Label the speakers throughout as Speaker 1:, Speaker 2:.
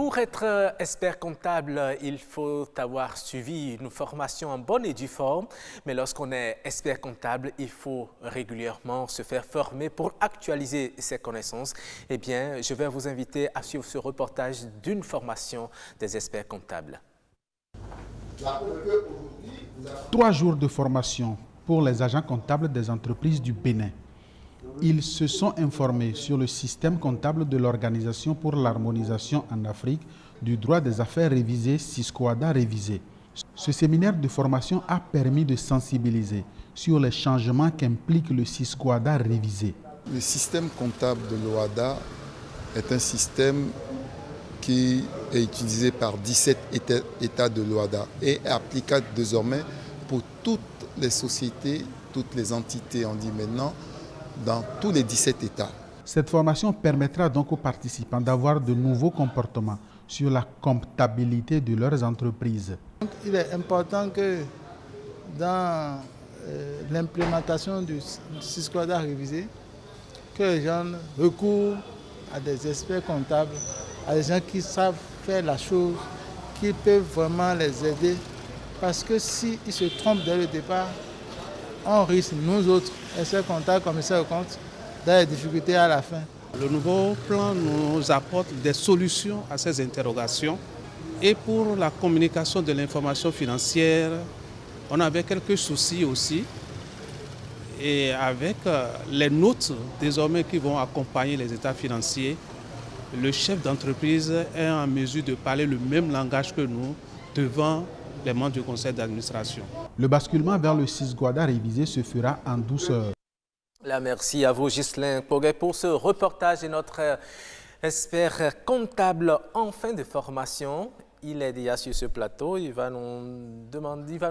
Speaker 1: Pour être expert comptable, il faut avoir suivi une formation en bonne et due forme. Mais lorsqu'on est expert comptable, il faut régulièrement se faire former pour actualiser ses connaissances. Eh bien, je vais vous inviter à suivre ce reportage d'une formation des experts comptables.
Speaker 2: 3 jours de formation pour les agents comptables des entreprises du Bénin. Ils se sont informés sur le système comptable de l'Organisation pour l'harmonisation en Afrique du droit des affaires révisé, SISCOADA révisé. Ce séminaire de formation a permis de sensibiliser sur les changements qu'implique le SISCOADA révisé.
Speaker 3: Le système comptable de l'OHADA est un système qui est utilisé par 17 États de l'OHADA et est applicable désormais pour toutes les sociétés, toutes les entités, on dit maintenant, dans tous les 17 États.
Speaker 2: Cette formation permettra donc aux participants d'avoir de nouveaux comportements sur la comptabilité de leurs entreprises.
Speaker 4: Il est important que dans l'implémentation du SISCOADA révisé, que les gens recourent à des experts comptables, à des gens qui savent faire la chose, qui peuvent vraiment les aider. Parce que s'ils se trompent dès le départ, on risque, nous autres, experts comptables, commissaires aux comptes, d'avoir des difficultés à la fin.
Speaker 5: Le nouveau plan nous apporte des solutions à ces interrogations. Et pour la communication de l'information financière, on avait quelques soucis aussi. Et avec les notes désormais qui vont accompagner les états financiers, le chef d'entreprise est en mesure de parler le même langage que nous devant les membres du conseil d'administration.
Speaker 2: Le basculement vers le SISCOADA révisé se fera en douceur.
Speaker 1: Là, merci à vous, Ghislain Poguet, pour ce reportage et notre expert comptable en fin de formation. Il est déjà sur ce plateau. Il va nous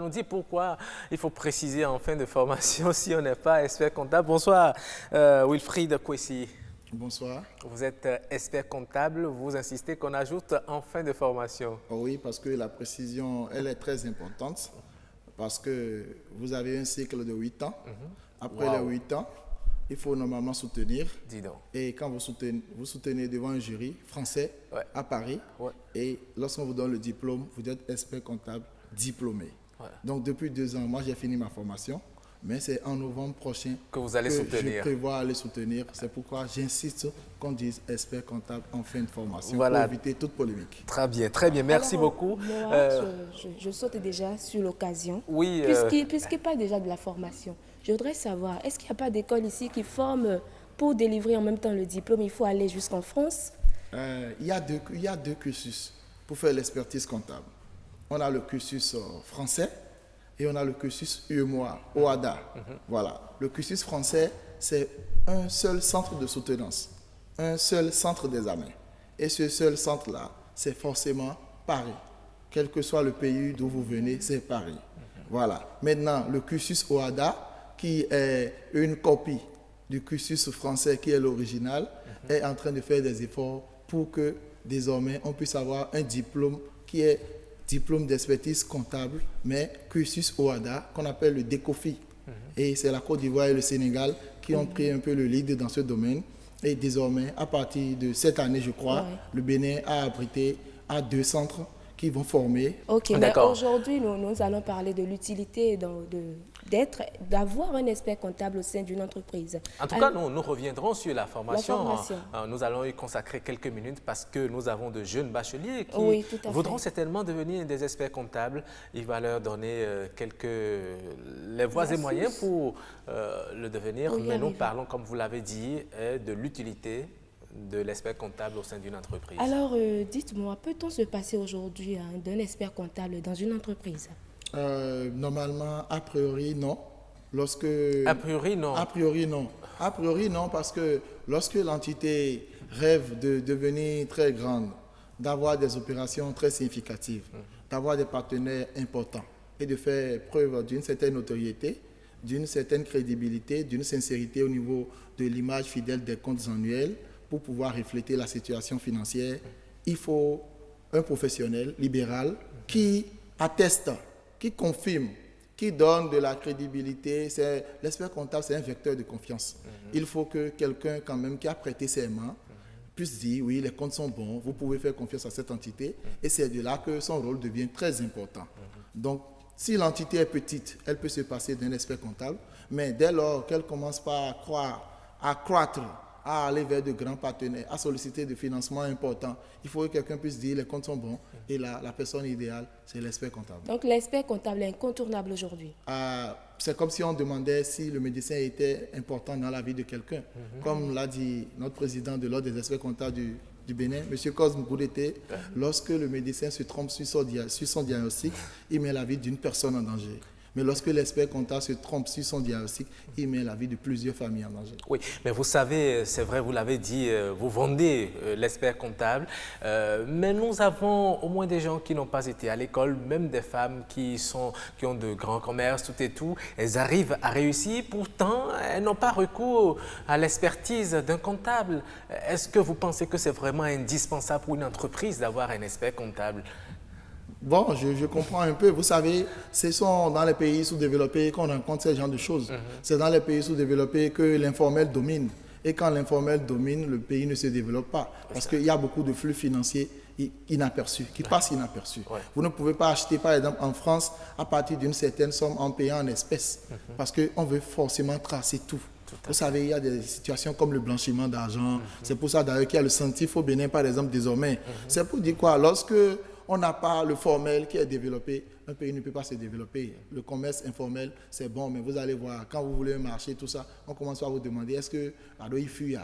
Speaker 1: dire pourquoi il faut préciser en fin de formation si on n'est pas expert comptable. Bonsoir, Wilfried Kwesi.
Speaker 6: Bonsoir.
Speaker 1: Vous êtes expert comptable. Vous insistez qu'on ajoute en fin de formation.
Speaker 6: Oh oui, parce que la précision, elle est très importante. Parce que vous avez un cycle de 8 ans. Après les 8 ans, il faut normalement soutenir.
Speaker 1: Dis donc.
Speaker 6: Et quand vous soutenez devant un jury français à Paris. Et lorsqu'on vous donne le diplôme, vous êtes expert comptable diplômé. Donc depuis 2 ans, moi j'ai fini ma formation. Mais c'est en novembre prochain
Speaker 1: que vous allez soutenir.
Speaker 6: Je prévois aller soutenir. C'est pourquoi j'insiste qu'on dise expert comptable en fin de formation pour éviter toute polémique.
Speaker 1: Très bien, très bien. Merci beaucoup.
Speaker 7: Moi, je saute déjà sur l'occasion.
Speaker 1: Oui.
Speaker 7: Puisqu'il parle déjà de la formation, je voudrais savoir, est-ce qu'il n'y a pas d'école ici qui forme pour délivrer en même temps le diplôme? Il faut aller jusqu'en France?
Speaker 6: Il y a deux cursus pour faire l'expertise comptable. On a le cursus français. Et on a le cursus UEMOA, OHADA. Voilà. Le cursus français, c'est un seul centre de soutenance, un seul centre d'examen. Et ce seul centre-là, c'est forcément Paris. Quel que soit le pays d'où vous venez, c'est Paris. Voilà. Maintenant, le cursus OHADA, qui est une copie du cursus français qui est l'original, est en train de faire des efforts pour que désormais on puisse avoir un diplôme qui est diplôme d'expertise comptable, mais cursus OHADA, qu'on appelle le DECOFI. Et c'est la Côte d'Ivoire et le Sénégal qui ont pris un peu le lead dans ce domaine. Et désormais, à partir de cette année, je crois, le Bénin a abrité à 2 centres qui vont former.
Speaker 7: Ok, mais aujourd'hui, nous allons parler de l'utilité d'avoir un expert comptable au sein d'une entreprise.
Speaker 1: En tout cas, nous reviendrons sur la formation. Nous allons y consacrer quelques minutes parce que nous avons de jeunes bacheliers qui voudront certainement devenir des experts comptables. Il va leur donner les voies et moyens pour le devenir. Mais nous parlons, comme vous l'avez dit, de l'utilité de l'expert comptable au sein d'une entreprise.
Speaker 7: Alors, dites-moi, peut-on se passer aujourd'hui d'un expert comptable dans une entreprise?
Speaker 6: Normalement, a priori, non.
Speaker 1: A priori, non.
Speaker 6: A priori, non. A priori, non, parce que lorsque l'entité rêve de devenir très grande, d'avoir des opérations très significatives, d'avoir des partenaires importants et de faire preuve d'une certaine notoriété, d'une certaine crédibilité, d'une sincérité au niveau de l'image fidèle des comptes annuels, pour pouvoir refléter la situation financière, il faut un professionnel libéral qui atteste, qui confirme, qui donne de la crédibilité. L'expert comptable, c'est un vecteur de confiance. Il faut que quelqu'un quand même qui a prêté serment puisse dire, oui, les comptes sont bons, vous pouvez faire confiance à cette entité, et c'est de là que son rôle devient très important. Donc, si l'entité est petite, elle peut se passer d'un expert comptable, mais dès lors qu'elle commence par à croître, à aller vers de grands partenaires, à solliciter des financements importants, il faut que quelqu'un puisse dire les comptes sont bons, et la personne idéale, c'est l'expert comptable.
Speaker 7: Donc l'expert comptable est incontournable aujourd'hui.
Speaker 6: C'est comme si on demandait si le médecin était important dans la vie de quelqu'un. Comme l'a dit notre président de l'Ordre des experts comptables du Bénin, M. Cosme Goudete, lorsque le médecin se trompe sur son diagnostic, il met la vie d'une personne en danger. Mais lorsque l'expert comptable se trompe sur son diagnostic, il met la vie de plusieurs familles en danger.
Speaker 1: Oui, mais vous savez, c'est vrai, vous l'avez dit, vous vendez l'expert comptable, mais nous avons au moins des gens qui n'ont pas été à l'école, même des femmes qui ont de grands commerces, tout et tout. Elles arrivent à réussir, pourtant, elles n'ont pas recours à l'expertise d'un comptable. Est-ce que vous pensez que c'est vraiment indispensable pour une entreprise d'avoir un expert comptable?
Speaker 6: Bon, je comprends un peu. Vous savez, ce sont dans les pays sous-développés qu'on rencontre ce genre de choses. C'est dans les pays sous-développés que l'informel domine. Et quand l'informel domine, le pays ne se développe pas. Parce qu'il y a beaucoup de flux financiers inaperçus, qui passent inaperçus. Vous ne pouvez pas acheter, par exemple, en France, à partir d'une certaine somme en payant en espèces. Parce qu'on veut forcément tracer tout. Vous savez, il y a des situations comme le blanchiment d'argent. C'est pour ça d'ailleurs qu'il y a le CENTIF au Bénin, par exemple, désormais. C'est pour dire quoi? Lorsque on n'a pas le formel qui est développé, un pays ne peut pas se développer. Le commerce informel, c'est bon, mais vous allez voir, quand vous voulez un marché, tout ça, on commence à vous demander, est-ce que il fuit,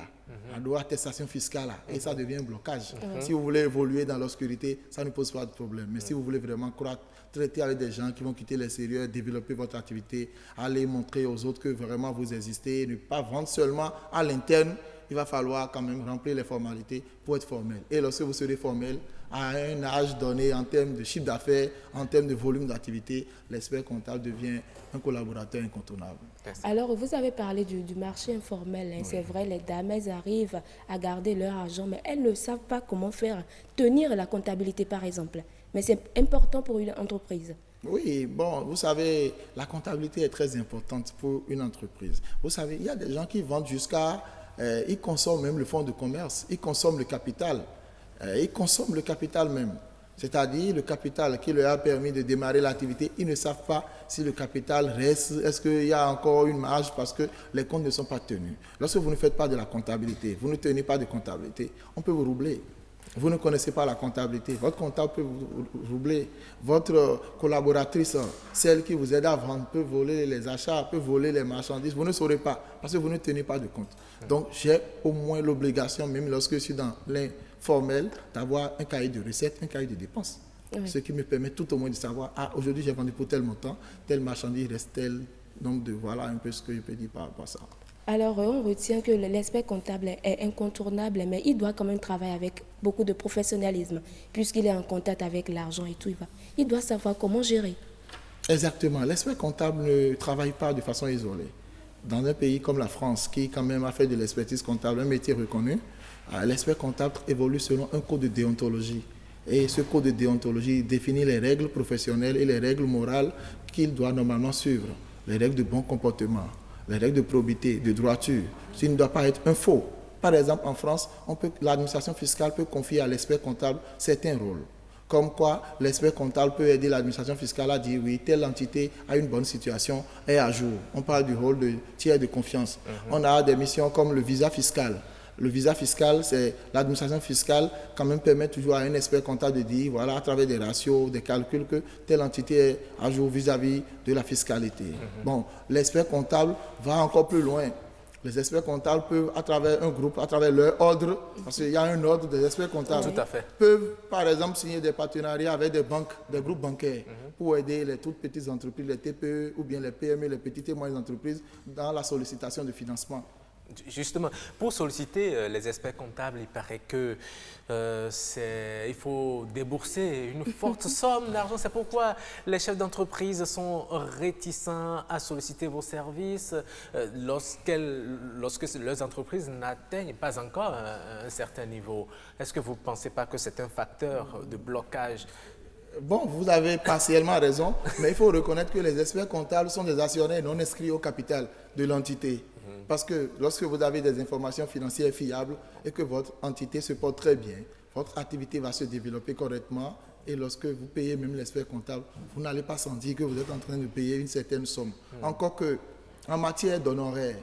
Speaker 6: attestation fiscale, et ça devient un blocage. Si vous voulez évoluer dans l'obscurité, ça ne pose pas de problème. Mais si vous voulez vraiment croître, traiter avec des gens qui vont quitter l'extérieur, développer votre activité, aller montrer aux autres que vraiment vous existez, ne pas vendre seulement à l'interne, il va falloir quand même remplir les formalités pour être formel. Et lorsque vous serez formel, à un âge donné, en termes de chiffre d'affaires, en termes de volume d'activité, l'expert comptable devient un collaborateur incontournable.
Speaker 7: Alors, vous avez parlé du marché informel. Hein. Oui. C'est vrai, les dames, elles arrivent à garder leur argent, mais elles ne savent pas comment faire, tenir la comptabilité, par exemple. Mais c'est important pour une entreprise.
Speaker 6: Oui, bon, vous savez, la comptabilité est très importante pour une entreprise. Vous savez, il y a des gens qui vendent jusqu'à... ils consomment même le fonds de commerce, ils consomment le capital. Ils consomment le capital même, c'est-à-dire le capital qui leur a permis de démarrer l'activité. Ils ne savent pas si le capital reste, est-ce qu'il y a encore une marge parce que les comptes ne sont pas tenus. Lorsque vous ne faites pas de la comptabilité, vous ne tenez pas de comptabilité, on peut vous roubler. Vous ne connaissez pas la comptabilité, votre comptable peut vous roubler. Votre collaboratrice, celle qui vous aide à vendre, peut voler les achats, peut voler les marchandises. Vous ne saurez pas parce que vous ne tenez pas de compte. Donc, j'ai au moins l'obligation, même lorsque je suis dans l'informel, d'avoir un cahier de recettes, un cahier de dépenses. Oui. Ce qui me permet tout au moins de savoir, aujourd'hui j'ai vendu pour tel montant, telle marchandise reste tel nombre de... Voilà un peu ce que je peux dire par rapport à ça.
Speaker 7: Alors, on retient que l'expert comptable est incontournable, mais il doit quand même travailler avec beaucoup de professionnalisme, puisqu'il est en contact avec l'argent et tout. Il doit savoir comment gérer.
Speaker 6: Exactement. L'expert comptable ne travaille pas de façon isolée. Dans un pays comme la France, qui quand même a fait de l'expertise comptable un métier reconnu, l'expert comptable évolue selon un code de déontologie. Et ce code de déontologie définit les règles professionnelles et les règles morales qu'il doit normalement suivre. Les règles de bon comportement, les règles de probité, de droiture. Il ne doit pas être un faux. Par exemple, en France, l'administration fiscale peut confier à l'expert comptable certains rôles. Comme quoi, l'expert comptable peut aider l'administration fiscale à dire oui, telle entité a une bonne situation, est à jour. On parle du rôle de tiers de confiance. On a des missions comme le visa fiscal. Le visa fiscal, c'est l'administration fiscale quand même permet toujours à un expert comptable de dire, voilà, à travers des ratios, des calculs, que telle entité est à jour vis-à-vis de la fiscalité. Bon, l'expert comptable va encore plus loin. Les experts comptables peuvent, à travers un groupe, à travers leur ordre, parce qu'il y a un ordre des experts comptables, peuvent par exemple signer des partenariats avec des banques, des groupes bancaires, pour aider les toutes petites entreprises, les TPE ou bien les PME, les petites et moyennes entreprises, dans la sollicitation de financement.
Speaker 1: Justement, pour solliciter les experts comptables, il paraît que il faut débourser une forte somme d'argent. C'est pourquoi les chefs d'entreprise sont réticents à solliciter vos services lorsque leurs entreprises n'atteignent pas encore un certain niveau. Est-ce que vous ne pensez pas que c'est un facteur de blocage?
Speaker 6: Bon, vous avez partiellement raison, mais il faut reconnaître que les experts comptables sont des actionnaires non inscrits au capital de l'entité. Parce que lorsque vous avez des informations financières fiables et que votre entité se porte très bien, votre activité va se développer correctement. Et lorsque vous payez même l'expert comptable, vous n'allez pas sentir que vous êtes en train de payer une certaine somme. Encore que, en matière d'honoraires,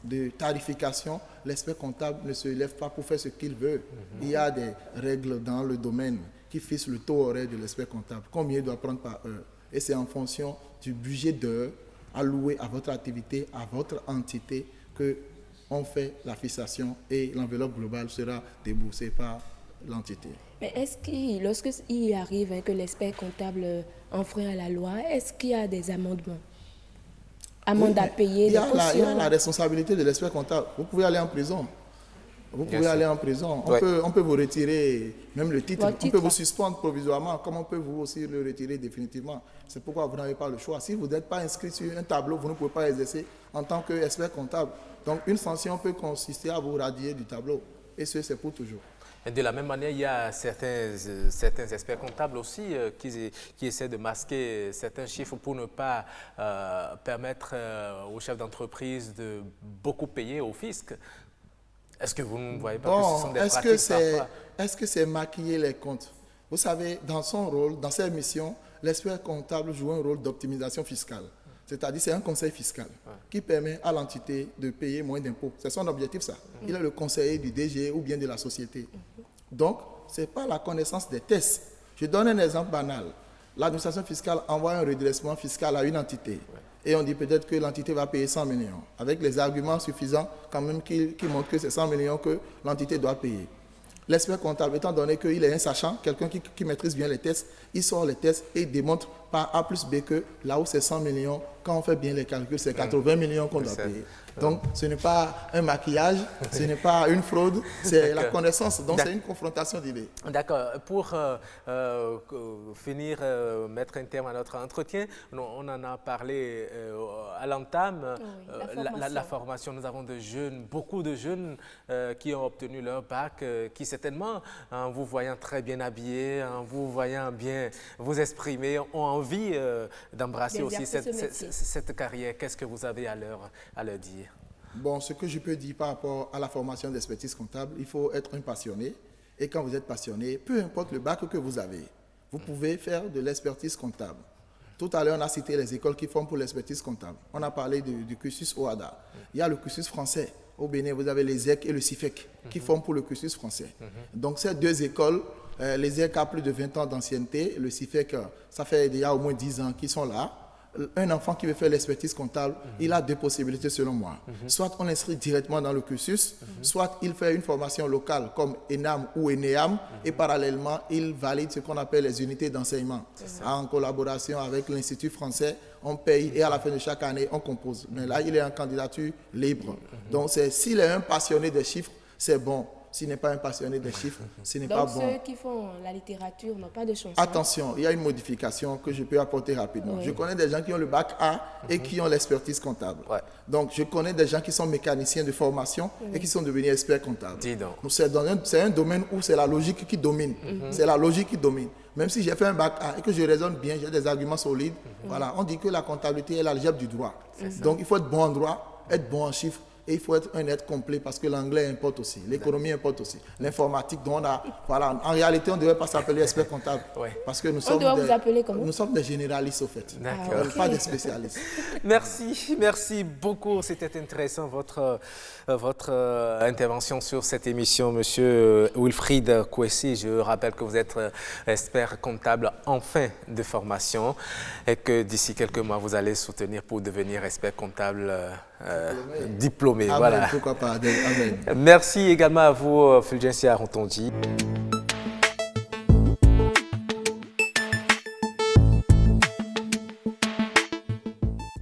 Speaker 6: de tarification, l'expert comptable ne se lève pas pour faire ce qu'il veut. Il y a des règles dans le domaine qui fixent le taux horaire de l'expert comptable, combien il doit prendre par heure. Et c'est en fonction du budget d'heure alloué à votre activité, à votre entité, qu'on fait la fixation et l'enveloppe globale sera déboursée par l'entité.
Speaker 7: Mais est-ce que lorsqu'il arrive que l'expert comptable enfreint à la loi, est-ce qu'il y a des amendements? Amende à payer,
Speaker 6: il y a la responsabilité de l'expert comptable. Vous pouvez aller en prison. Vous pouvez aller en prison. On peut vous retirer même le titre. On peut vous suspendre provisoirement, comme on peut vous aussi le retirer définitivement. C'est pourquoi vous n'avez pas le choix. Si vous n'êtes pas inscrit sur un tableau, vous ne pouvez pas exercer en tant qu'expert comptable. Donc une sanction peut consister à vous radier du tableau. Et c'est pour toujours.
Speaker 1: Et de la même manière, il y a certains experts comptables aussi qui essaient de masquer certains chiffres pour ne pas permettre aux chefs d'entreprise de beaucoup payer au fisc. Est-ce que vous ne voyez pas que ce sont des pratiques parfois?
Speaker 6: Est-ce que c'est maquiller les comptes? Vous savez, dans son rôle, dans ses missions, l'expert comptable joue un rôle d'optimisation fiscale. C'est-à-dire c'est un conseil fiscal qui permet à l'entité de payer moins d'impôts. C'est son objectif, ça. Il est le conseiller du DG ou bien de la société. Donc, ce n'est pas la connaissance des tests. Je donne un exemple banal. L'administration fiscale envoie un redressement fiscal à une entité. Et on dit peut-être que l'entité va payer 100 millions, avec les arguments suffisants quand même qui montrent que c'est 100 millions que l'entité doit payer. L'expert comptable, étant donné qu'il est un sachant, quelqu'un qui maîtrise bien les tests, il sort les tests et il démontre par A plus B que là où c'est 100 millions, quand on fait bien les calculs, c'est 80 millions qu'on doit payer. Donc, ce n'est pas un maquillage, ce n'est pas une fraude, c'est la connaissance. Donc, c'est une confrontation d'idées.
Speaker 1: D'accord. Pour finir, mettre un terme à notre entretien, on en a parlé à l'entame.
Speaker 7: Oui,
Speaker 1: la formation, nous avons beaucoup de jeunes qui ont obtenu leur bac, qui certainement, en vous voyant très bien habillés, en vous voyant bien vous exprimer, ont envie d'embrasser aussi cette carrière. Qu'est-ce que vous avez à leur dire?
Speaker 6: Bon, ce que je peux dire par rapport à la formation d'expertise comptable, il faut être un passionné. Et quand vous êtes passionné, peu importe le bac que vous avez, vous pouvez faire de l'expertise comptable. Tout à l'heure, on a cité les écoles qui forment pour l'expertise comptable. On a parlé du cursus OHADA. Il y a le cursus français. Au Bénin, vous avez les ZEC et le CIFEC qui forment pour le cursus français. Donc, ces deux écoles, les ZEC ont plus de 20 ans d'ancienneté. Le CIFEC, ça fait déjà au moins 10 ans qu'ils sont là. Un enfant qui veut faire l'expertise comptable, il a deux possibilités selon moi. Soit on l'inscrit directement dans le cursus, soit il fait une formation locale comme ENAM ou ENEAM et parallèlement, il valide ce qu'on appelle les unités d'enseignement. En collaboration avec l'Institut français, on paye et à la fin de chaque année, on compose. Mais là, il est en candidature libre. Donc, s'il est un passionné des chiffres, c'est bon. S'il n'est pas un passionné des chiffres, ce n'est pas bon.
Speaker 7: Donc, ceux qui font la littérature n'ont pas de chance.
Speaker 6: Attention, il y a une modification que je peux apporter rapidement. Oui. Je connais des gens qui ont le bac A et qui ont l'expertise comptable. Donc, je connais des gens qui sont mécaniciens de formation et qui sont devenus experts comptables. Donc, c'est un domaine où c'est la logique qui domine. C'est la logique qui domine. Même si j'ai fait un bac A et que je raisonne bien, j'ai des arguments solides, voilà, on dit que la comptabilité est l'algèbre du droit. Donc, il faut être bon en droit, être bon en chiffres. Et il faut être un être complet parce que l'anglais importe aussi, l'économie importe aussi, l'informatique. Donc voilà, en réalité, on ne devrait pas s'appeler expert comptable parce que nous sommes des généralistes au fait, pas des spécialistes.
Speaker 1: Merci beaucoup. C'était intéressant votre intervention sur cette émission, Monsieur Wilfried Kouessi. Je rappelle que vous êtes expert comptable en fin de formation et que d'ici quelques mois, vous allez soutenir pour devenir expert comptable diplômé.
Speaker 6: Amen,
Speaker 1: voilà.
Speaker 6: Pourquoi pas. Amen.
Speaker 1: Merci également à vous, Fulgencia Rontondi.